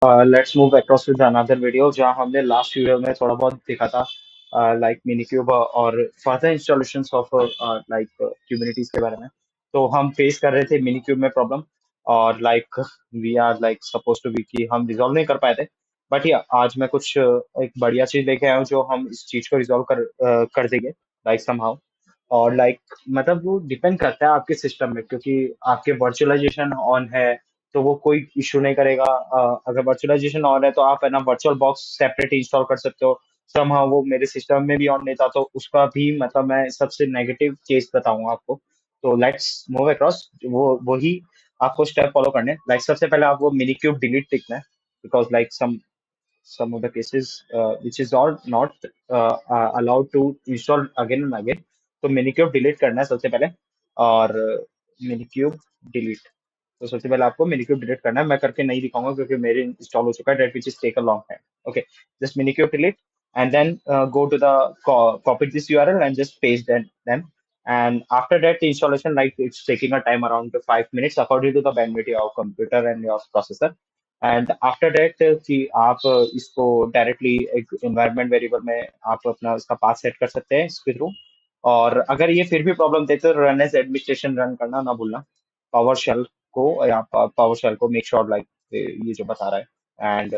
Let's move across with another video जहाँ हमने last video में थोड़ा बहुत देखा था लाइक मिनीक्यूब और फर्दर इंस्टॉलेशंस ऑफ लाइक क्यूबिनिटीज के बारे में। तो हम फेस कर रहे थे मिनीक्यूब में प्रॉब्लम, और like we are like suppose to be कि हम रिजॉल्व नहीं कर पाए थे। बट या आज मैं कुछ एक बढ़िया चीज लेके आया हूँ जो हम इस चीज को रिजॉल्व कर देंगे लाइक समहाउ। और लाइक मतलब वो डिपेंड करता है आपके सिस्टम में, क्योंकि आपके वर्चुअलाइजेशन ऑन है तो वो कोई इशू नहीं करेगा। अगर वर्चुअलाइजेशन ऑन है तो आप है ना वर्चुअल बॉक्स सेपरेट इंस्टॉल कर सकते हो। समहाउ वो मेरे सिस्टम में भी ऑन नहीं था, तो उसका भी मतलब मैं सबसे नेगेटिव केस बताऊंगा आपको। तो लेट्स मूव अक्रॉस, वो वही आपको स्टेप फॉलो करने लाइक सबसे पहले आपको मिनी क्यूब डिलीट लिखना है, because like some of the cases which is all not allowed to install again and again। तो मिनीक्यूब डिलीट करना है सबसे पहले। और मिनीक्यूब डिलीट, तो सबसे पहले आपको मिनीक्यूब डिलीट करना है। मैं करके नहीं दिखाऊंगा क्योंकि मेरे इंस्टॉल हो चुका है, that which is take a long time. Okay, just minikube delete and then go to the copy this URL and just paste them. And after that, the installation like it's taking a time around 5 minutes according to the bandwidth of your computer and your processor। And after that कि आप इसको directly एक environment variable में आप अपना उसका path set कर सकते हैं इसके थ्रू। और अगर ये फिर भी प्रॉब्लम देते तो रन एज एडमिनिस्ट्रेशन रन करना ना भूलना, पावर शेल को, या पावर शेल को मेक श्योर लाइक ये जो बता रहा है। And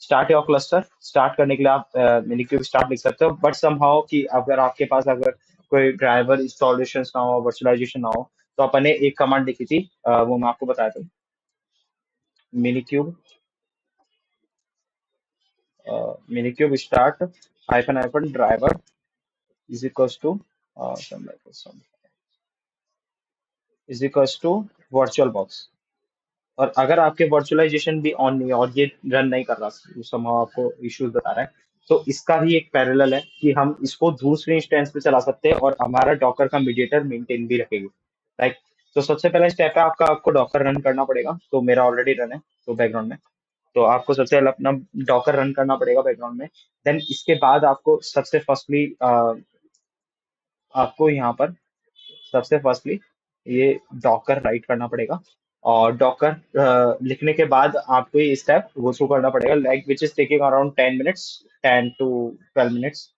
start your cluster, start करने के लिए आप मिनीक्यूब स्टार्ट लिख सकते हो। बट समहाउ कि अगर आपके पास अगर कोई ड्राइवर इंस्टॉलेशन ना हो, वर्चुअलाइजेशन ना हो, तो अपन ने एक कमांड लिखी थी, वो मैं आपको बताया था। मिनीक्यूब minikube start hyphen driver is equals to some like some is equals to virtual box। और अगर आपके वर्चुअलाइजेशन भी ऑन नहीं है और ये रन नहीं कर रहा, somehow आपको इश्यूज बता रहा है, तो इसका ही एक पैरेलल है कि हम इसको दूसरे इंस्टेंस पे चला सकते हैं और हमारा डॉकर का मीडिएटर मेंटेन भी रखेगी। राइट। तो सबसे पहला स्टेप है आपका, आपको डॉकर रन करना पड़ेगा। तो मेरा ऑलरेडी रन है तो बैकग्राउंड में, तो आपको सबसे पहले अपना डॉकर रन करना पड़ेगा बैकग्राउंड में। देन इसके बाद आपको सबसे फर्स्टली आपको यहाँ पर सबसे फर्स्टली ये डॉकर राइट करना पड़ेगा। और डॉकर लिखने के बाद आपको ये स्टेप गो थ्रू करना पड़ेगा like which is taking around 10 minutes, 10 to 12 minutes।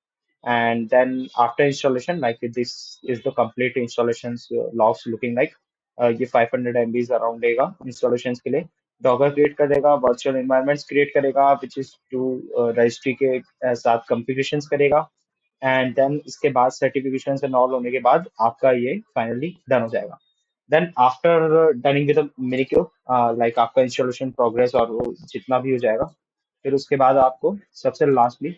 and then after installation like this is the complete installations logs looking like ये 500 MB अराउंड देगा इंस्टॉलेशन के लिए। डॉगर क्रिएट कर देगा, वर्चुअल एनवायरनमेंट्स क्रिएट करेगा which is to registry के साथ configurations करेगा। एंड देन इसके बाद सर्टिफिकेशन एंड ऑल होने के बाद आपका ये फाइनली डन हो जाएगा। Then after doning with minikube like आपका इंस्टॉलेशन प्रोग्रेस और वो जितना भी हो जाएगा, फिर उसके बाद आपको सबसे लास्टली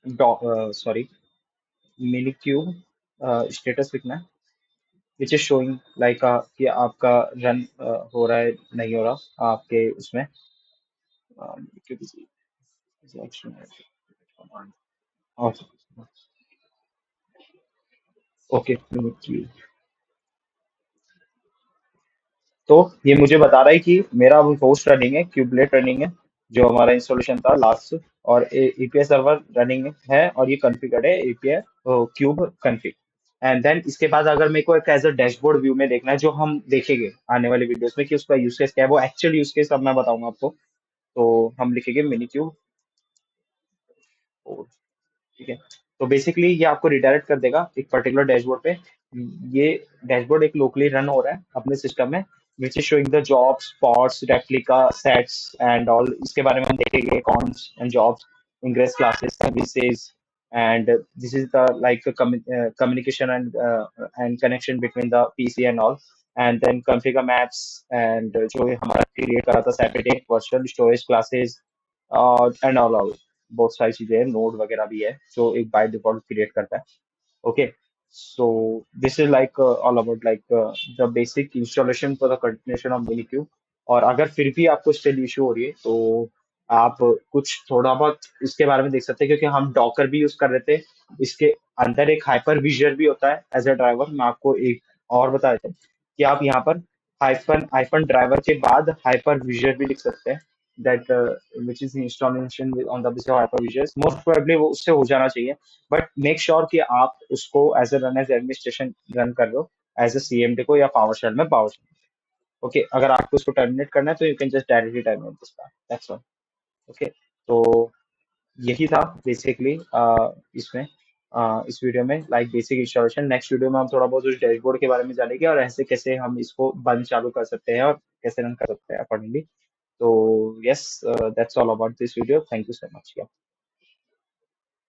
सॉरी मिनीक्यूब स्टेटस लिखना है विच इज शोइंग लाइक कि आपका रन हो रहा है नहीं हो रहा आपके उसमें। ओके, तो ये मुझे बता रहा है कि मेरा अभी होस्ट रनिंग है, क्यूबलेट रनिंग है जो हमारा इंस्टॉलेशन था लास्ट, और एपीआई सर्वर रनिंग है और ये कॉन्फ़िगर्ड है API cube config. And then इसके बाद अगर मेरे को एक एज अ डैशबोर्ड व्यू में देखना है जो हम देखेंगे आने वाले वीडियोस में कि उसका यूज केस क्या है, वो एक्चुअल यूज केस अब मैं बताऊंगा आपको। तो हम लिखेंगे मिनी क्यूब, ठीक है। तो बेसिकली ये आपको रिडायरेक्ट कर देगा एक पर्टिकुलर डैशबोर्ड पे। ये डैशबोर्ड एक लोकली रन हो रहा है अपने सिस्टम में which is showing the jobs, spots, replica, sets and all. इसके बारे में हम देखेंगे cons and jobs, ingress classes, services. And this is the like communication and connection between the PC and all। and then configure maps and जो ये हमारा create करा था separate virtual storage classes and all, बहुत सारी चीजें हैं, node वगैरह भी है जो एक बाय डिफॉल्ट क्रिएट करता है। Okay, so this is like all about like the basic installation for the continuation of minikube. और अगर फिर भी आपको स्टिल इशू हो रही है तो आप कुछ थोड़ा बहुत इसके बारे में देख सकते हैं, क्योंकि हम डॉकर भी यूज कर रहे थे। इसके अंदर एक हाइपर विजर भी होता है एज अ ड्राइवर। मैं आपको एक और बता देता हूँ कि आप यहाँ पर हाइफन हाइफन ड्राइवर के बाद हाइपर विजर भी लिख सकते हैं, that which is installation on the basis of hypervisors। most probably वो उससे हो जाना चाहिए, बट मेक श्योर कि आप उसको as a run as administration run कर लो एज ए सीएमडी को या पावर शेल में पावर शेल। ओके, अगर आपको इसको टर्मिनेट करना है तो you can just directly terminate this part, that's all. Okay, तो यही था बेसिकली इसमें इस वीडियो में like basic installation. Next video में हम थोड़ा बहुत उस डैशबोर्ड के बारे में जानेंगे और ऐसे कैसे हम इसको बंद चालू कर सकते हैं और कैसे रन कर सकते हैं अकॉर्डिंगली। तो yes, that's all about this video, thank you so much.